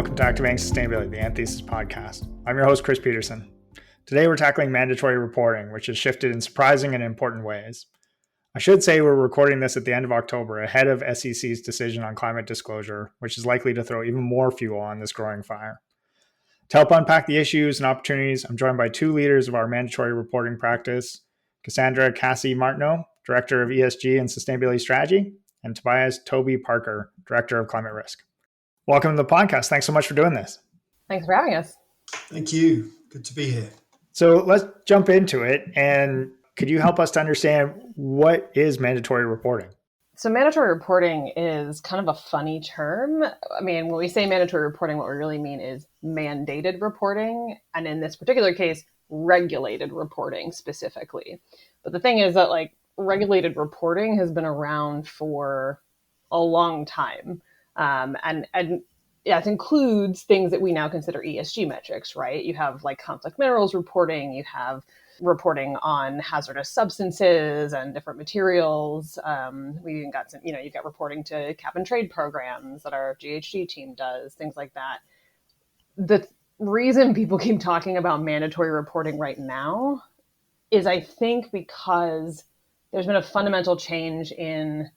welcome to Activating Sustainability, the Anthesis podcast. I'm your host, Chris Peterson. Today we're tackling mandatory reporting, which has shifted in surprising and important ways. I should say we're recording this at the end of October, ahead of SEC's decision on climate disclosure, which is likely to throw even more fuel on this growing fire. To help unpack the issues and opportunities, I'm joined by two leaders of our mandatory reporting practice, Cassie Martynow, Director of ESG and Sustainability Strategy, and Toby Parker, Director of Climate Risk. Welcome to the podcast. Thanks so much for doing this. Thanks for having us. Thank you. Good to be here. So let's jump into it. And could you help us to understand what is mandatory reporting? So mandatory reporting is kind of a funny term. I mean, when we say mandatory reporting, what we really mean is mandated reporting. And in this particular case, regulated reporting specifically. But the thing is that regulated reporting has been around for a long time. And yeah, it includes things that we now consider ESG metrics, right? You have conflict minerals reporting, you have reporting on hazardous substances and different materials. We even got some, you've got reporting to cap and trade programs that our GHG team does, things like that. The reason people keep talking about mandatory reporting right now is I think because there's been a fundamental change in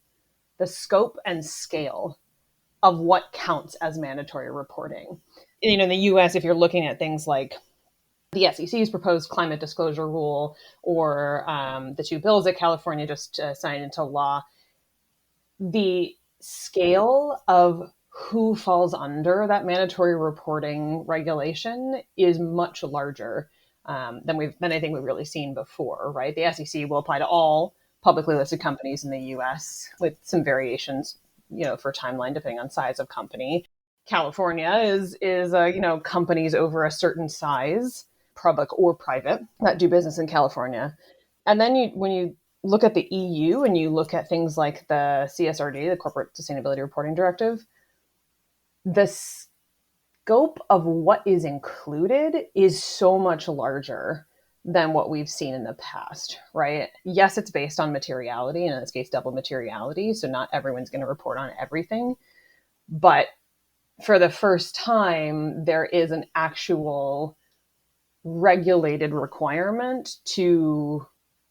the scope and scale of what counts as mandatory reporting. In the US, if you're looking at things like the SEC's proposed climate disclosure rule or the two bills that California just signed into law, the scale of who falls under that mandatory reporting regulation is much larger than anything we've really seen before, right? The SEC will apply to all publicly listed companies in the US with some variations for timeline, depending on size of company. California is companies over a certain size, public or private, that do business in California. And then when you look at the EU and you look at things like the CSRD, the Corporate Sustainability Reporting Directive, the scope of what is included is so much larger than what we've seen in the past, right? Yes, it's based on materiality, and in this case, double materiality. So not everyone's going to report on everything. But for the first time, there is an actual regulated requirement to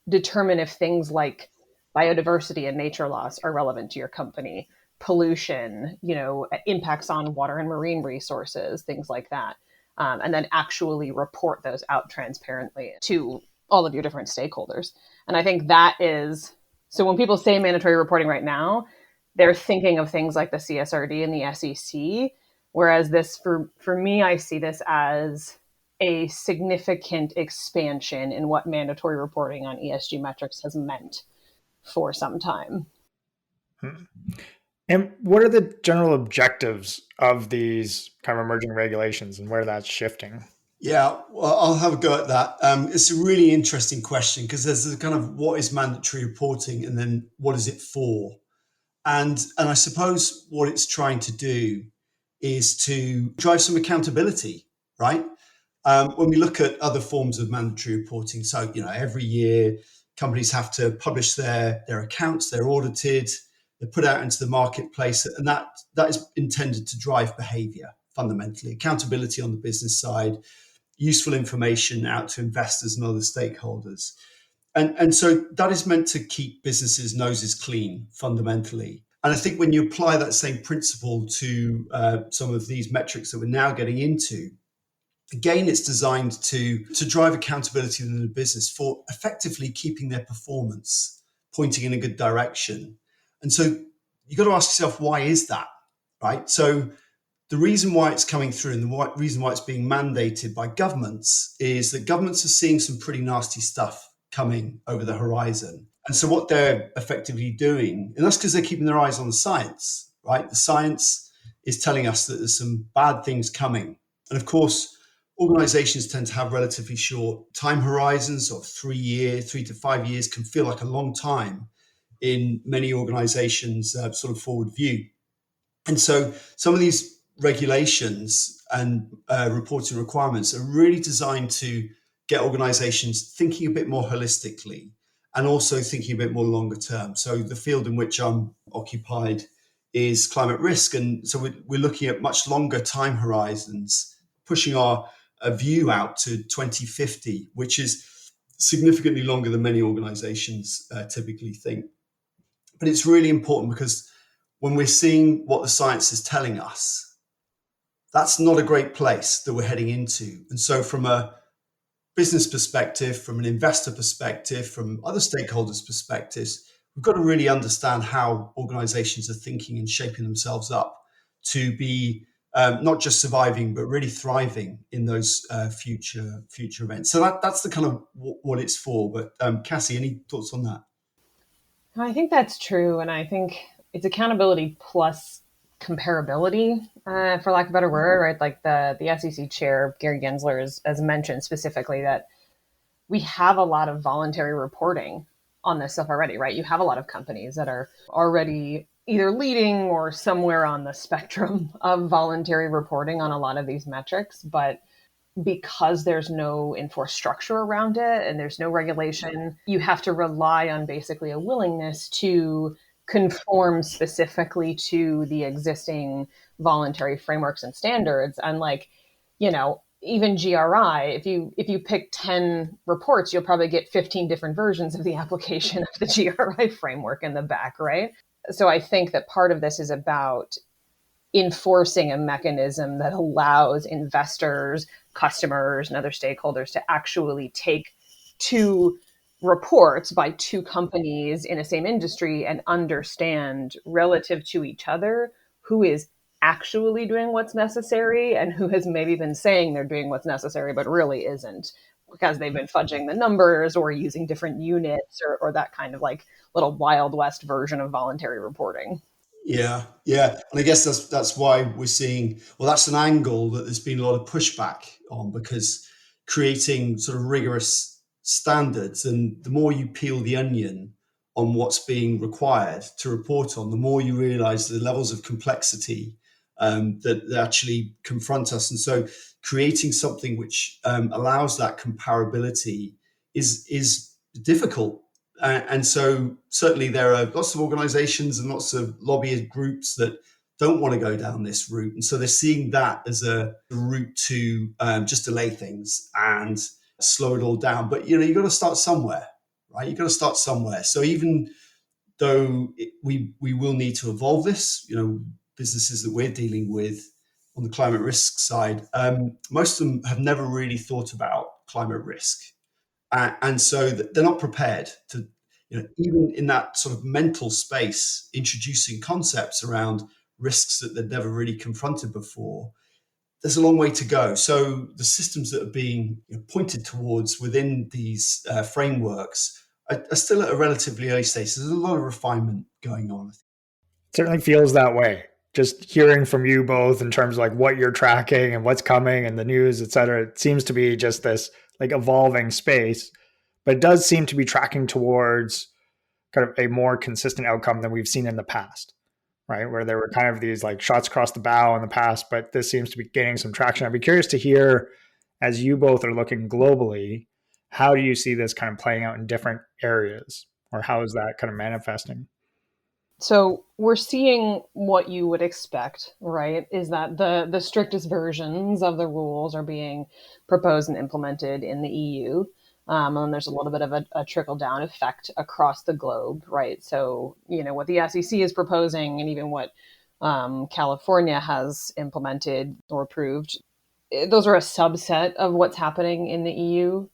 determine if things like biodiversity and nature loss are relevant to your company, pollution, impacts on water and marine resources, things like that. And then actually report those out transparently to all of your different stakeholders. And I think that is, so when people say mandatory reporting right now, they're thinking of things like the CSRD and the SEC, whereas this, for me, I see this as a significant expansion in what mandatory reporting on ESG metrics has meant for some time. And what are the general objectives of these kind of emerging regulations and where that's shifting? Yeah, well, I'll have a go at that. It's a really interesting question because there's the kind of what is mandatory reporting and then what is it for? And I suppose what it's trying to do is to drive some accountability, right? When we look at other forms of mandatory reporting, so, every year companies have to publish their accounts, they're audited, they're put out into the marketplace, and that is intended to drive behavior fundamentally, accountability on the business side, useful information out to investors and other stakeholders. And so that is meant to keep businesses' noses clean fundamentally. And I think when you apply that same principle to some of these metrics that we're now getting into, again, it's designed to drive accountability within the business for effectively keeping their performance pointing in a good direction. And so you've got to ask yourself, why is that, right? So the reason why it's coming through and the reason why it's being mandated by governments is that governments are seeing some pretty nasty stuff coming over the horizon. And so what they're effectively doing, and that's because they're keeping their eyes on the science, right? The science is telling us that there's some bad things coming. And of course, organizations tend to have relatively short time horizons of 3 to 5 years can feel like a long time in many organizations' sort of forward view. And so some of these regulations and reporting requirements are really designed to get organizations thinking a bit more holistically and also thinking a bit more longer term. So the field in which I'm occupied is climate risk. And so we're looking at much longer time horizons, pushing our view out to 2050, which is significantly longer than many organizations typically think. But it's really important because when we're seeing what the science is telling us, that's not a great place that we're heading into. And so from a business perspective, from an investor perspective, from other stakeholders' perspectives, we've got to really understand how organizations are thinking and shaping themselves up to be not just surviving, but really thriving in those future events. So that's the kind of what it's for. But Cassie, any thoughts on that? I think that's true. And I think it's accountability plus comparability, for lack of a better word, right? Like the SEC chair, Gary Gensler, has mentioned specifically that we have a lot of voluntary reporting on this stuff already, right? You have a lot of companies that are already either leading or somewhere on the spectrum of voluntary reporting on a lot of these metrics. But because there's no enforced structure around it and there's no regulation, you have to rely on basically a willingness to conform specifically to the existing voluntary frameworks and standards. And like, even GRI, if you pick 10 reports, you'll probably get 15 different versions of the application of the GRI framework in the back, right? So I think that part of this is about enforcing a mechanism that allows investors, customers, and other stakeholders to actually take two reports by two companies in the same industry and understand relative to each other who is actually doing what's necessary and who has maybe been saying they're doing what's necessary but really isn't, because they've been fudging the numbers or using different units or that kind of like little Wild West version of voluntary reporting. Yeah. And I guess that's why we're seeing, well, that's an angle that there's been a lot of pushback on, because creating sort of rigorous standards, and the more you peel the onion on what's being required to report on, the more you realize the levels of complexity that actually confront us. And so creating something which allows that comparability is difficult. And so certainly there are lots of organizations and lots of lobbyist groups that don't want to go down this route. And so they're seeing that as a route to just delay things and slow it all down. But, you've got to start somewhere, right? You've got to start somewhere. So even though we will need to evolve this, businesses that we're dealing with on the climate risk side, most of them have never really thought about climate risk. And so they're not prepared to, even in that sort of mental space, introducing concepts around risks that they've never really confronted before. There's a long way to go. So the systems that are being pointed towards within these frameworks are still at a relatively early stage. There's a lot of refinement going on. It certainly feels that way. Just hearing from you both in terms of like what you're tracking and what's coming and the news, et cetera, it seems to be just this like evolving space, but it does seem to be tracking towards kind of a more consistent outcome than we've seen in the past, right? Where there were kind of these like shots across the bow in the past, but this seems to be gaining some traction. I'd be curious to hear, as you both are looking globally, how do you see this kind of playing out in different areas, or how is that kind of manifesting? So we're seeing what you would expect, right? Is that the strictest versions of the rules are being proposed and implemented in the EU. And there's a little bit of a trickle down effect across the globe, right? So, what the SEC is proposing and even what California has implemented or approved, those are a subset of what's happening in the EU.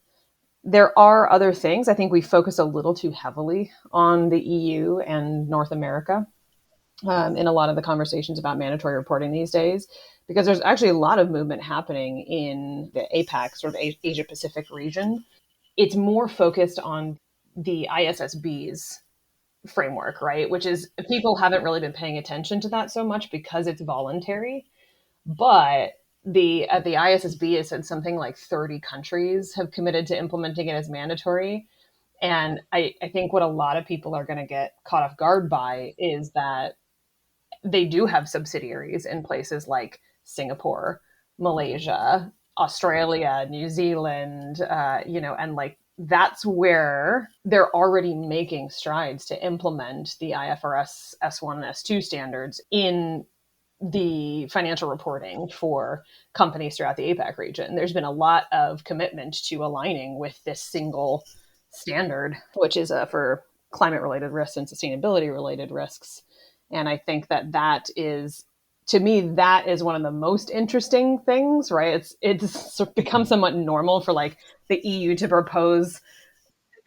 There are other things. I think we focus a little too heavily on the EU and North America in a lot of the conversations about mandatory reporting these days, because there's actually a lot of movement happening in the APAC, sort of Asia Pacific region. It's more focused on the ISSB's framework, right? Which is, people haven't really been paying attention to that so much because it's voluntary. But the ISSB has said something like 30 countries have committed to implementing it as mandatory. And I think what a lot of people are going to get caught off guard by is that they do have subsidiaries in places like Singapore, Malaysia, Australia, New Zealand, and like that's where they're already making strides to implement the IFRS S1 and S2 standards in the financial reporting for companies throughout the APAC region. There's been a lot of commitment to aligning with this single standard, which is for climate-related risks and sustainability-related risks. And I think that is, to me, that is one of the most interesting things, right? It's become somewhat normal for like the EU to propose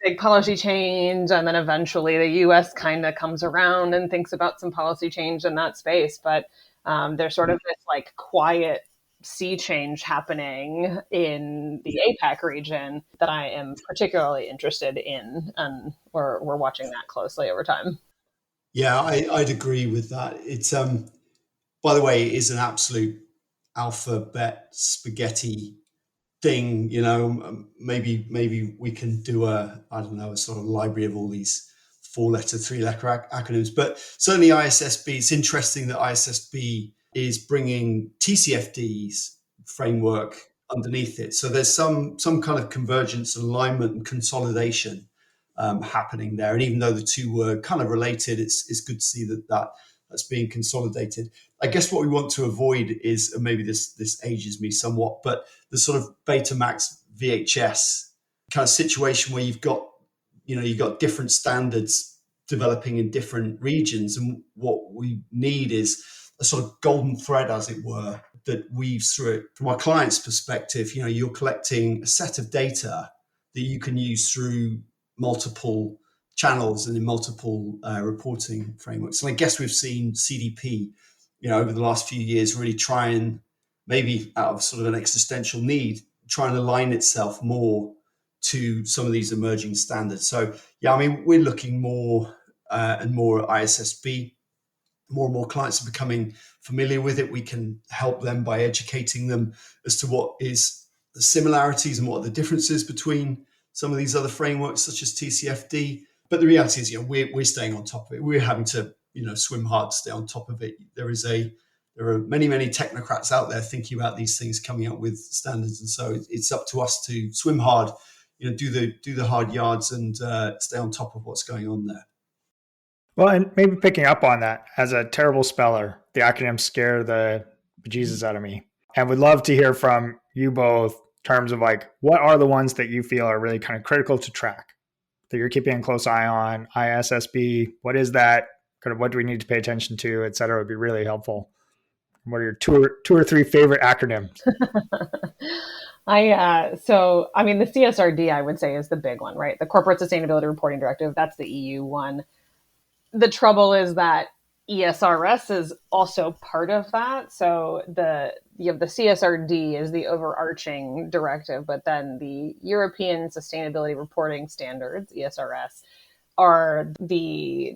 big policy change, and then eventually the US kind of comes around and thinks about some policy change in that space. But there's sort of this like quiet sea change happening in the APAC region that I am particularly interested in, and we're watching that closely over time. Yeah, I'd agree with that. It's by the way, it is an absolute alphabet spaghetti thing. Maybe we can do a sort of library of all these 4-letter, 3-letter acronyms. But certainly ISSB, it's interesting that ISSB is bringing TCFD's framework underneath it. So there's some kind of convergence, alignment, and consolidation happening there. And even though the two were kind of related, it's good to see that's being consolidated. I guess what we want to avoid is, and maybe this ages me somewhat, but the sort of Betamax VHS kind of situation where you've got different standards developing in different regions, and what we need is a sort of golden thread, as it were, that weaves through it. From our client's perspective, you're collecting a set of data that you can use through multiple channels and in multiple reporting frameworks. And I guess we've seen CDP, over the last few years, really try and, maybe out of sort of an existential need, try and align itself more to some of these emerging standards. So, yeah, I mean, we're looking more and more at ISSB. More and more clients are becoming familiar with it. We can help them by educating them as to what is the similarities and what are the differences between some of these other frameworks, such as TCFD. But the reality is, we're staying on top of it. We're having to, swim hard to stay on top of it. There are many technocrats out there thinking about these things, coming up with standards, and so it's up to us to swim hard, do the hard yards, and stay on top of what's going on there. Well, and maybe picking up on that, as a terrible speller, the acronyms scare the bejesus out of me, and would love to hear from you both in terms of like, what are the ones that you feel are really kind of critical to track, that you're keeping a close eye on? ISSB, what is that? Kind of what do we need to pay attention to, et cetera, would be really helpful. What are your two or three favorite acronyms? The CSRD, I would say, is the big one, right? The Corporate Sustainability Reporting Directive, that's the EU one. The trouble is that ESRS is also part of that. So the CSRD is the overarching directive, but then the European Sustainability Reporting Standards, ESRS, are the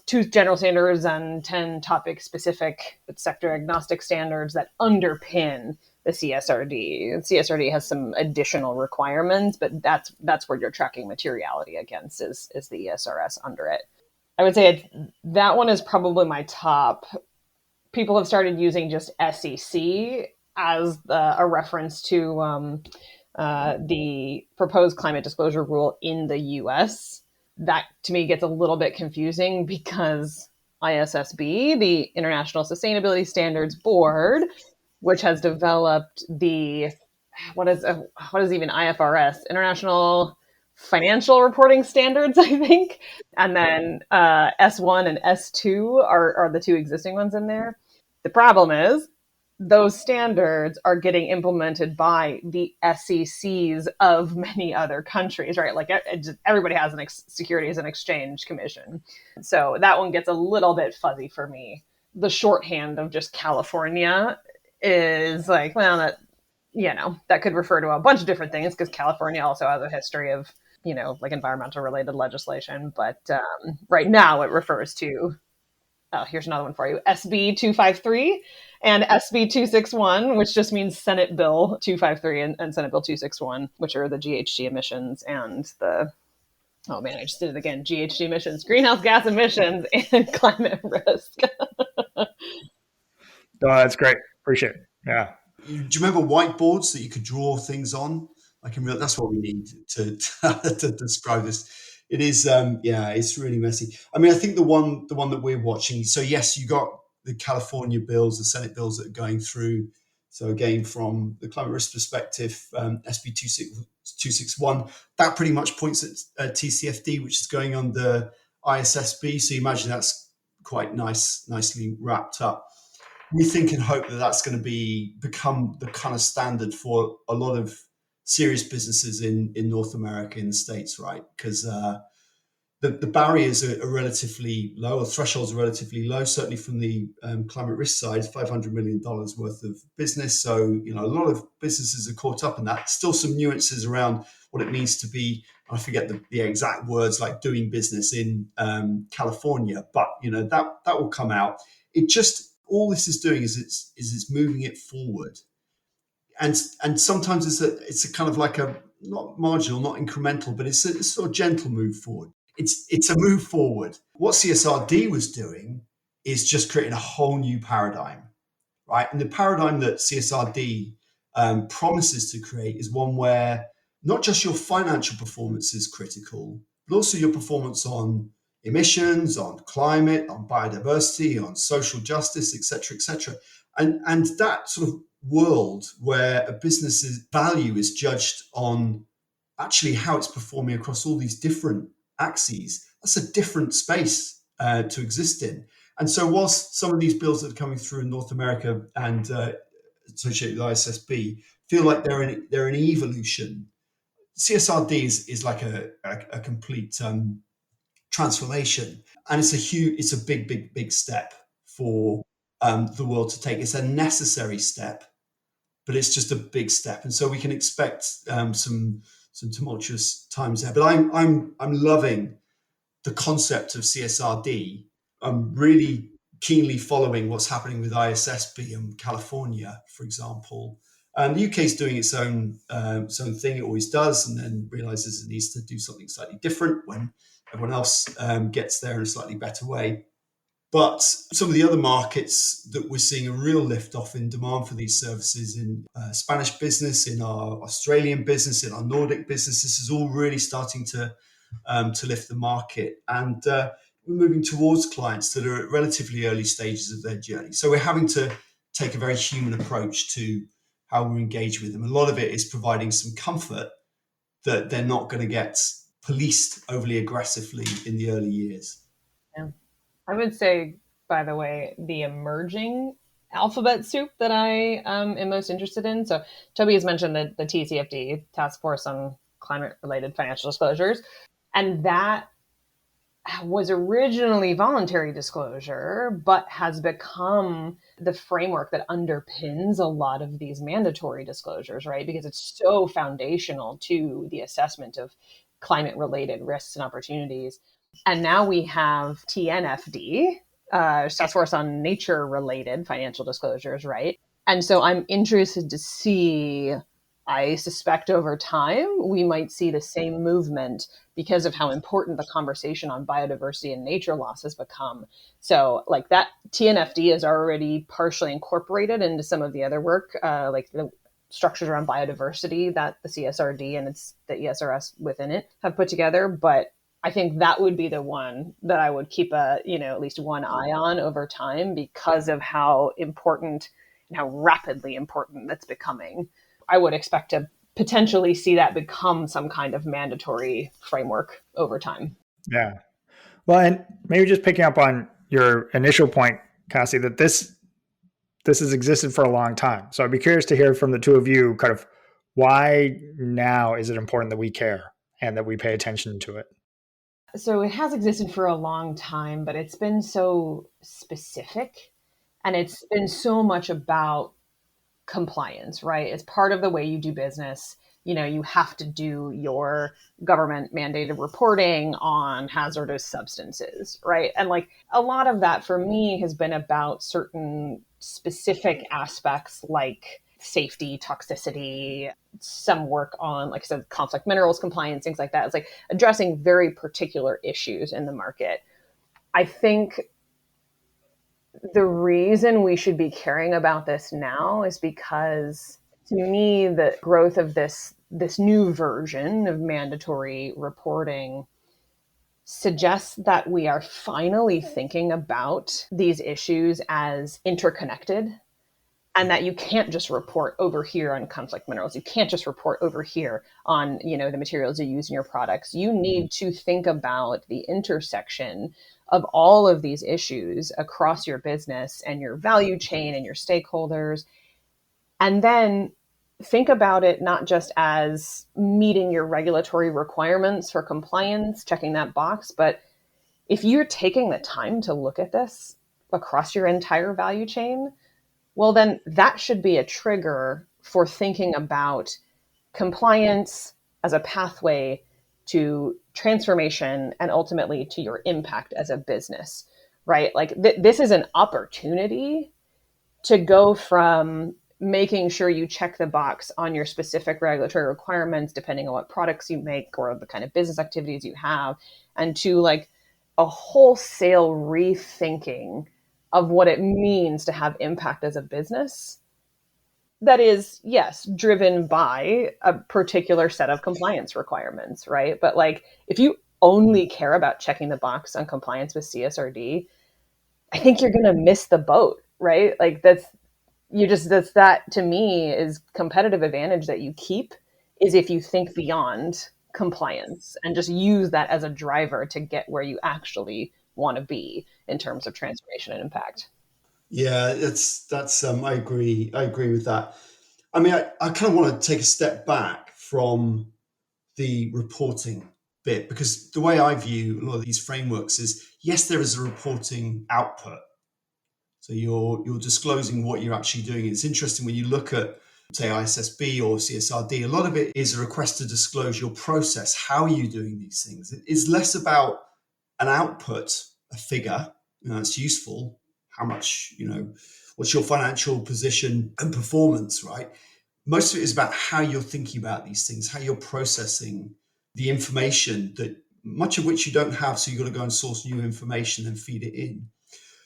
two general standards and 10 topic specific but sector agnostic standards that underpin the CSRD. CSRD has some additional requirements, but that's where you're tracking materiality against is the ESRS under it. I would say that one is probably my top. People have started using just SEC as a reference to the proposed climate disclosure rule in the US. That to me gets a little bit confusing because ISSB, the International Sustainability Standards Board, which has developed what is even IFRS, International Financial Reporting Standards, I think. And then S1 and S2 are the two existing ones in there. The problem is those standards are getting implemented by the SECs of many other countries, right? Like everybody has a Securities and Exchange Commission. So that one gets a little bit fuzzy for me. The shorthand of just California is like, well, that could refer to a bunch of different things because California also has a history of, like environmental related legislation. But right now it refers to, here's another one for you, SB 253 and SB 261, which just means Senate Bill 253 and Senate Bill 261, which are the GHG emissions and I just did it again, GHG emissions, greenhouse gas emissions, and climate risk. Oh, that's great. Appreciate it. Yeah. Do you remember whiteboards that you could draw things on? That's what we need to to describe this. It is, it's really messy. I mean, I think the one that we're watching. So yes, you got the California bills, the Senate bills that are going through. So again, from the climate risk perspective, SB 261, that pretty much points at TCFD, which is going under ISSB. So you imagine that's quite nicely wrapped up. We think and hope that that's going to become the kind of standard for a lot of serious businesses in North America, in the States, right? Because the barriers are relatively low, or thresholds are relatively low, certainly from the climate risk side, $500 million worth of business. So, a lot of businesses are caught up in that. Still some nuances around what it means to be, I forget the exact words, like doing business in California, but, that will come out. All this is doing is it's moving it forward. And sometimes it's a kind of like a, not marginal, not incremental, but it's a sort of gentle move forward. It's a move forward. What CSRD was doing is just creating a whole new paradigm, right? And the paradigm that CSRD promises to create is one where not just your financial performance is critical, but also your performance on emissions, on climate, on biodiversity, on social justice, et cetera, and that sort of world where a business's value is judged on actually how it's performing across all these different axes. That's a different space to exist in. And so whilst some of these bills that are coming through in North America and associated with ISSB feel like they're an evolution, CSRD is like a complete transformation, and it's a big step for the world to take. It's a necessary step, but it's just a big step, and so we can expect some tumultuous times there. But I'm loving the concept of CSRD. I'm really keenly following what's happening with ISSB in California, for example. The UK is doing its own thing. It always does, and then realizes it needs to do something slightly different when everyone else gets there in a slightly better way. But some of the other markets that we're seeing a real lift off in demand for these services, in Spanish business, in our Australian business, in our Nordic business, this is all really starting to lift the market. And we're moving towards clients that are at relatively early stages of their journey. So we're having to take a very human approach to how we engage with them. A lot of it is providing some comfort that they're not going to get policed overly aggressively in the early years. Yeah. I would say, by the way, the emerging alphabet soup that I am most interested in. So Toby has mentioned the TCFD, Task Force on Climate-Related Financial Disclosures, and that was originally voluntary disclosure, but has become the framework that underpins a lot of these mandatory disclosures, right? Because it's so foundational to the assessment of climate-related risks and opportunities. And now we have TNFD, Task Force on Nature-Related Financial Disclosures, right? And so I'm interested to see, I suspect over time, we might see the same movement because of how important the conversation on biodiversity and nature loss has become. So like that TNFD is already partially incorporated into some of the other work, like the structures around biodiversity that the CSRD and it's the ESRS within it have put together. But I think that would be the one that I would keep at least one eye on over time because of how important and how rapidly important that's becoming. I would expect to potentially see that become some kind of mandatory framework over time. Yeah. Well, and maybe just picking up on your initial point, Cassie, that this has existed for a long time. So I'd be curious to hear from the two of you kind of why now is it important that we care and that we pay attention to it? So it has existed for a long time, but it's been so specific and it's been so much about compliance, right? It's part of the way you do business. You have to do your government mandated reporting on hazardous substances, right? And like a lot of that for me has been about certain specific aspects like safety, toxicity, some work on, like I said, conflict minerals compliance, things like that. It's like addressing very particular issues in the market. I think the reason we should be caring about this now is because to me, the growth of this this new version of mandatory reporting suggests that we are finally thinking about these issues as interconnected, and that you can't just report over here on conflict minerals. You can't just report over here on, the materials you use in your products. You need to think about the intersection of all of these issues across your business and your value chain and your stakeholders. And then think about it not just as meeting your regulatory requirements for compliance, checking that box, but if you're taking the time to look at this across your entire value chain, well, then that should be a trigger for thinking about compliance as a pathway to transformation and ultimately to your impact as a business, right? Like this is an opportunity to go from making sure you check the box on your specific regulatory requirements, depending on what products you make or the kind of business activities you have, and to like a wholesale rethinking of what it means to have impact as a business that is, yes, driven by a particular set of compliance requirements, right? But like, if you only care about checking the box on compliance with CSRD, I think you're going to miss the boat, right? Like that to me is competitive advantage that you keep is if you think beyond compliance and just use that as a driver to get where you actually want to be in terms of transformation and impact. Yeah, that's I agree with that. I mean, I kind of want to take a step back from the reporting bit, because the way I view a lot of these frameworks is, yes, there is a reporting output. So you're disclosing what you're actually doing. It's interesting when you look at, say, ISSB or CSRD, a lot of it is a request to disclose your process. How are you doing these things? It is less about an output, a figure, it's useful. How much, what's your financial position and performance, right? Most of it is about how you're thinking about these things, how you're processing the information, that much of which you don't have. So you've got to go and source new information and feed it in.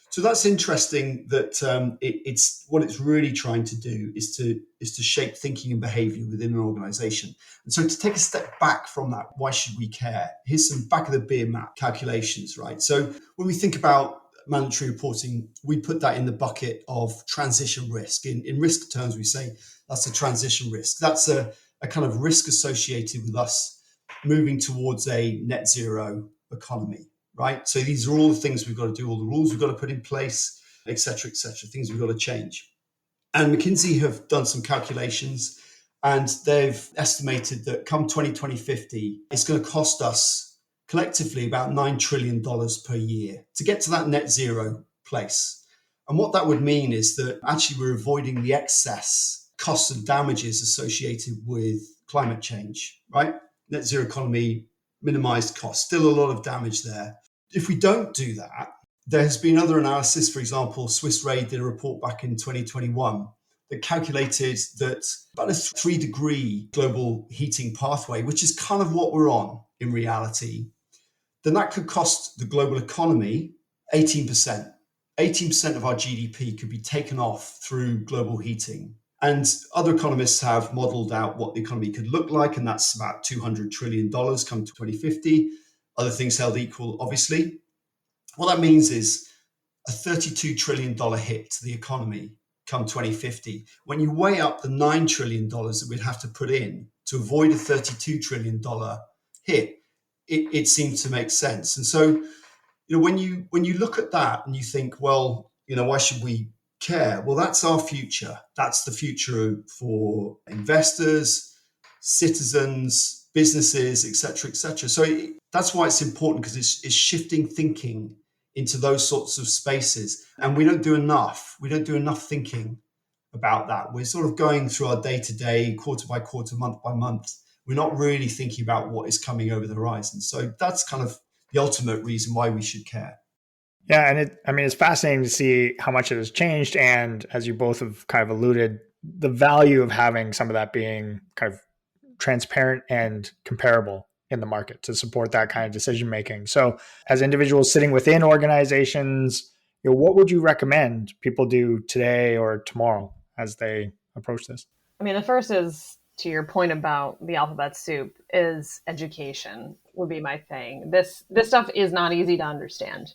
So that's interesting that it's what it's really trying to do is to shape thinking and behavior within an organization. And so to take a step back from that, why should we care? Here's some back of the beer map calculations, right? So when we think about mandatory reporting, we put that in the bucket of transition risk. In risk terms, we say that's a transition risk. That's a kind of risk associated with us moving towards a net zero economy. Right. So these are all the things we've got to do, all the rules we've got to put in place, et cetera, things we've got to change. And McKinsey have done some calculations, and they've estimated that come 2050, it's going to cost us collectively about $9 trillion per year to get to that net zero place. And what that would mean is that actually we're avoiding the excess costs and damages associated with climate change, right? Net zero economy, minimized costs, still a lot of damage there. If we don't do that, there has been other analysis. For example, Swiss Re did a report back in 2021 that calculated that about a 3-degree global heating pathway, which is kind of what we're on in reality, then that could cost the global economy 18%. 18% of our GDP could be taken off through global heating. And other economists have modeled out what the economy could look like, and that's about $200 trillion come to 2050. Other things held equal, obviously. What that means is a $32 trillion hit to the economy come 2050. When you weigh up the $9 trillion that we'd have to put in to avoid a $32 trillion hit, it seems to make sense. And so, when you look at that and you think, well, why should we care? Well, that's our future. That's the future for investors, citizens, businesses, et cetera, et cetera. So that's why it's important, because it's shifting thinking into those sorts of spaces. And we don't do enough. We don't do enough thinking about that. We're sort of going through our day-to-day, quarter by quarter, month by month. We're not really thinking about what is coming over the horizon. So that's kind of the ultimate reason why we should care. Yeah, and it's fascinating to see how much it has changed. And as you both have kind of alluded, the value of having some of that being kind of transparent and comparable in the market to support that kind of decision making. So as individuals sitting within organizations, what would you recommend people do today or tomorrow as they approach this? I mean, the first is to your point about the alphabet soup, is education would be my thing. This stuff is not easy to understand,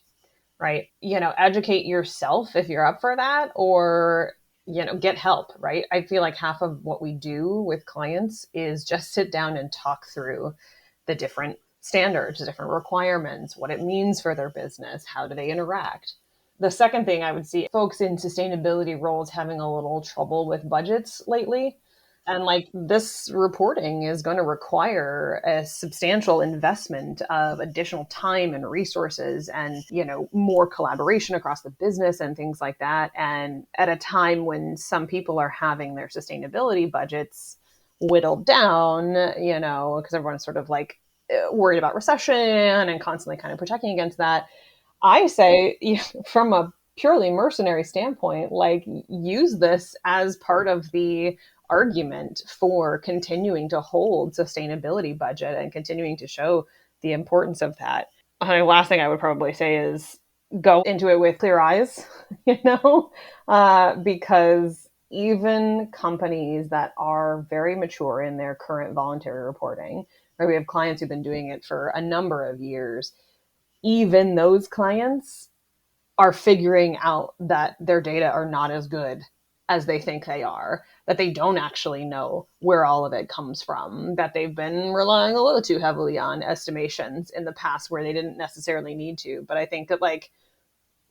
right? Educate yourself if you're up for that, or get help, right? I feel like half of what we do with clients is just sit down and talk through the different standards, the different requirements, what it means for their business, how do they interact. The second thing I would see folks in sustainability roles having a little trouble with budgets lately. And like, this reporting is going to require a substantial investment of additional time and resources and, more collaboration across the business and things like that. And at a time when some people are having their sustainability budgets whittled down, because everyone's sort of like worried about recession and constantly kind of protecting against that. I say, from a purely mercenary standpoint, like, use this as part of the argument for continuing to hold sustainability budget and continuing to show the importance of that. The last thing I would probably say is go into it with clear eyes, because even companies that are very mature in their current voluntary reporting, right? We have clients who've been doing it for a number of years. Even those clients are figuring out that their data are not as good as they think they are, that they don't actually know where all of it comes from, that they've been relying a little too heavily on estimations in the past where they didn't necessarily need to. But I think that, like,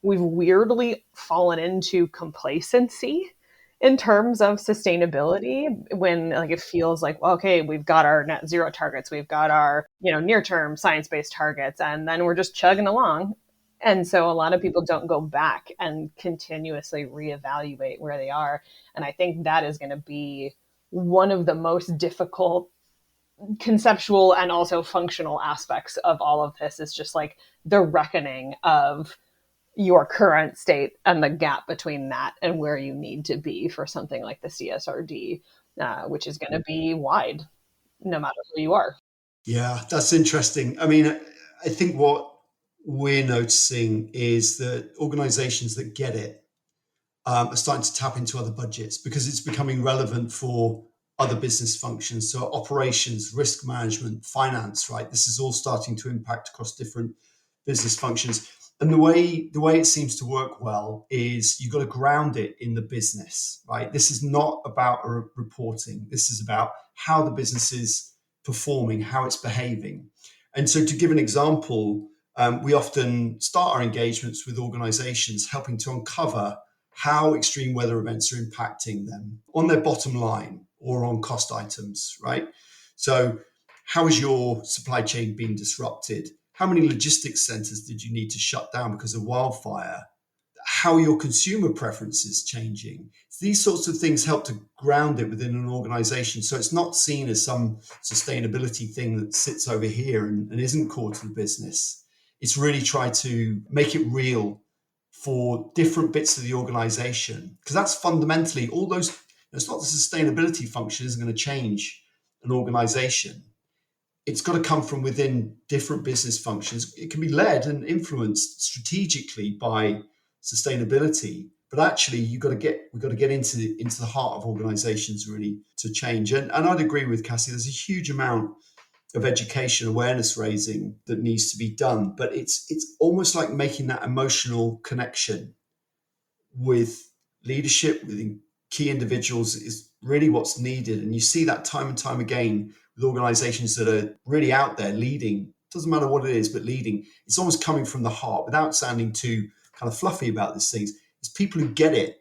we've weirdly fallen into complacency in terms of sustainability, when like it feels like, well, okay, we've got our net zero targets, we've got our near term science-based targets, and then we're just chugging along. And so a lot of people don't go back and continuously reevaluate where they are. And I think that is going to be one of the most difficult conceptual and also functional aspects of all of this, is just like the reckoning of your current state and the gap between that and where you need to be for something like the CSRD, which is going to be wide no matter who you are. Yeah, that's interesting. I mean, I think what we're noticing is that organizations that get it are starting to tap into other budgets because it's becoming relevant for other business functions. So operations, risk management, finance, right? This is all starting to impact across different business functions. And the way it seems to work well is you've got to ground it in the business, right? This is not about reporting. This is about how the business is performing, how it's behaving. And so, to give an example, we often start our engagements with organizations helping to uncover how extreme weather events are impacting them on their bottom line or on cost items, right? So how has your supply chain been disrupted? How many logistics centers did you need to shut down because of wildfire? How are your consumer preferences changing? These sorts of things help to ground it within an organization. So it's not seen as some sustainability thing that sits over here and isn't core to the business. It's really tried to make it real for different bits of the organization, because that's fundamentally all those. It's not the sustainability function isn't going to change an organization. It's got to come from within different business functions. It can be led and influenced strategically by sustainability, but actually we've got to get into the heart of organizations really to change. And I'd agree with Cassie. There's a huge amount of education, awareness raising that needs to be done, but it's almost like making that emotional connection with leadership, with key individuals, is really what's needed. And you see that time and time again with organizations that are really out there leading. Doesn't matter what it is, but leading. It's almost coming from the heart without sounding too kind of fluffy about these things. It's people who get it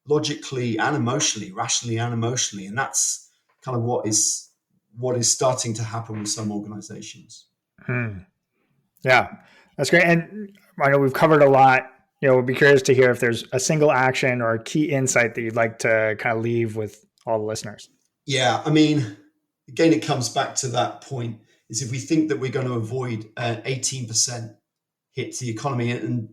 logically and emotionally, rationally and emotionally. And that's kind of what is starting to happen with some organizations. Yeah, that's great. And I know we've covered a lot. We'd be curious to hear if there's a single action or a key insight that you'd like to kind of leave with all the listeners. Yeah, I mean, again, it comes back to that point, is if we think that we're going to avoid an 18% hit to the economy, and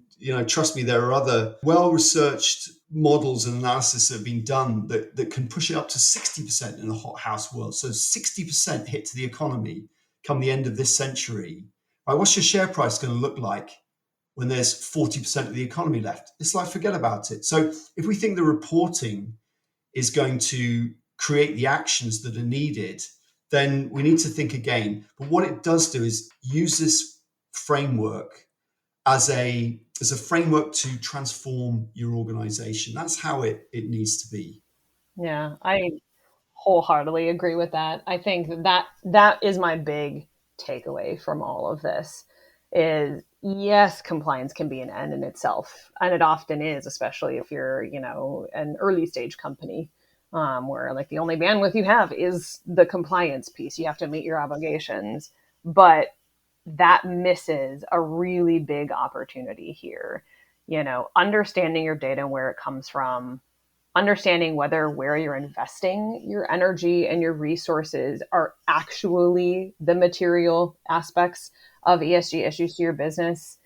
trust me, there are other well-researched models and analysis that have been done that can push it up to 60% in the hothouse world. So 60% hit to the economy come the end of this century. Right, what's your share price going to look like when there's 40% of the economy left? It's like, forget about it. So if we think the reporting is going to create the actions that are needed, then we need to think again. But what it does do is use this framework as a framework to transform your organization. That's how it needs to be. Yeah, I wholeheartedly agree with that. I think that is my big takeaway from all of this is, yes, compliance can be an end in itself. And it often is, especially if you're, an early stage company, where like the only bandwidth you have is the compliance piece. You have to meet your obligations, but that misses a really big opportunity here. Understanding your data and where it comes from, understanding where you're investing your energy and your resources are actually the material aspects of ESG issues to your business,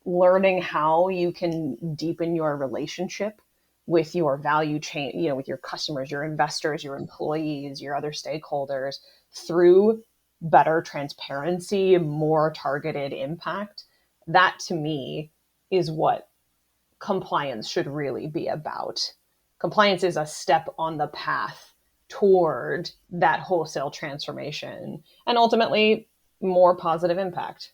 learning how you can deepen your relationship with your value chain, with your customers, your investors, your employees, your other stakeholders through better transparency, more targeted impact. That to me is what compliance should really be about. Compliance is a step on the path toward that wholesale transformation and ultimately more positive impact.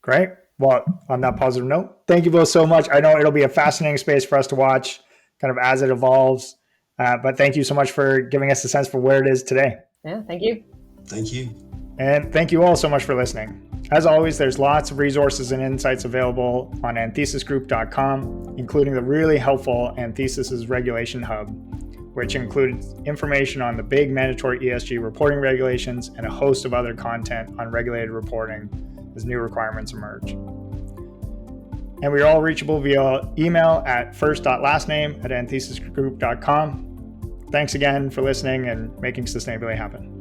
Great. Well, on that positive note, thank you both so much. I know it'll be a fascinating space for us to watch kind of as it evolves. But thank you so much for giving us a sense for where it is today. Yeah, thank you. Thank you. And thank you all so much for listening. As always, there's lots of resources and insights available on anthesisgroup.com, including the really helpful Anthesis Regulation Hub, which includes information on the big mandatory ESG reporting regulations and a host of other content on regulated reporting as new requirements emerge. And we are all reachable via email at first.lastname@anthesisgroup.com. Thanks again for listening and making sustainability happen.